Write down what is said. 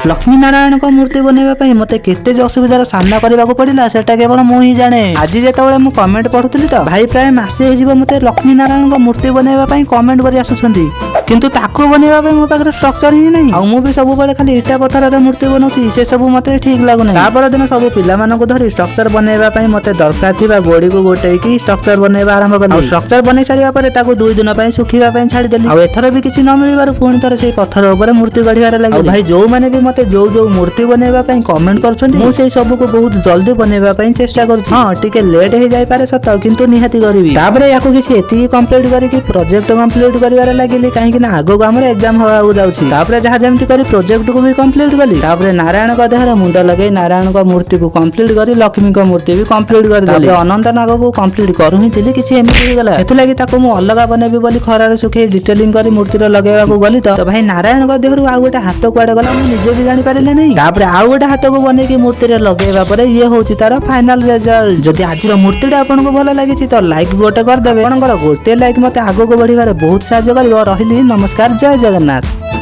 लक्ष्मीनारायण को मूर्ति बनवाई मत केते असुविधार सामना करने को पड़ा सेटा केवल मु ही जाने। आज जिते मु कमेंट पढ़ुली तो भाई प्राय मासे हो मत लक्ष्मीनारायण को मूर्ति बनवाई कमेंट कर आसुंच किंतु ताको बनवाई मो पाखे स्ट्रक्चर ही नहीं। आ मु भी सब खाली इटा पत्थर मूर्ति बनाऊँ से सब मत ठीक लगुना। तापर दिन सब पिला धरी स्ट्रक्चर बनवाई मत दरकार थी गोड़ी को गोटे स्ट्रक्चर बनवा आरंभ कली। स्ट्रक्चर बन सारा 2 दिन सुखा छाड़देली। एथर भी किसी न मिलवर पुणी थे से पत्थर उपर मूर्ति गढ़िबार लगे। भाई जो मैंने भी मत जो मूर्ति बनवाई कमेंट कर सब को बहुत जल्दी बनवाई चेष्टा कर। हाँ टिके लेट हो जाए पारे सत किंतु निहाती करी। तापर या किसी एति कंप्लीट करके प्रोजेक्ट कंप्लीट कर लगे कहीं आगो आम एग्जाम होगा जाऊँगी। जहाँ जमी कर प्रोजेक्ट को भी कंप्लीट कली। नारायण का देहर मुंड लगे नारायण का मूर्ति को कंप्लीट कर लक्ष्मी का मूर्ति भी कंप्लीट कर अनंत नाग को कंप्लीट करू ही थी किसी एमती होगा। से मुझे अलग बनबी बोली खरार सुखे डिटेलिंग कर मूर्ति लगेगा गली तो भाई नारायण का देहर आउ गोटे हाथ कुआड़े गला मुझे भी जापर नहीं। तापर आउ गोटे हाथ को बनई मूर्ति लगेगा ये हूँ तार फाइनाल रिजल्ट। जदि आज मूर्ति आपको भल लगी तो लाइक गोटे करदे। गोटे लाइक मत आगक बढ़िबार बहुत साहाय्य कर। रही नमस्कार जय जगन्नाथ।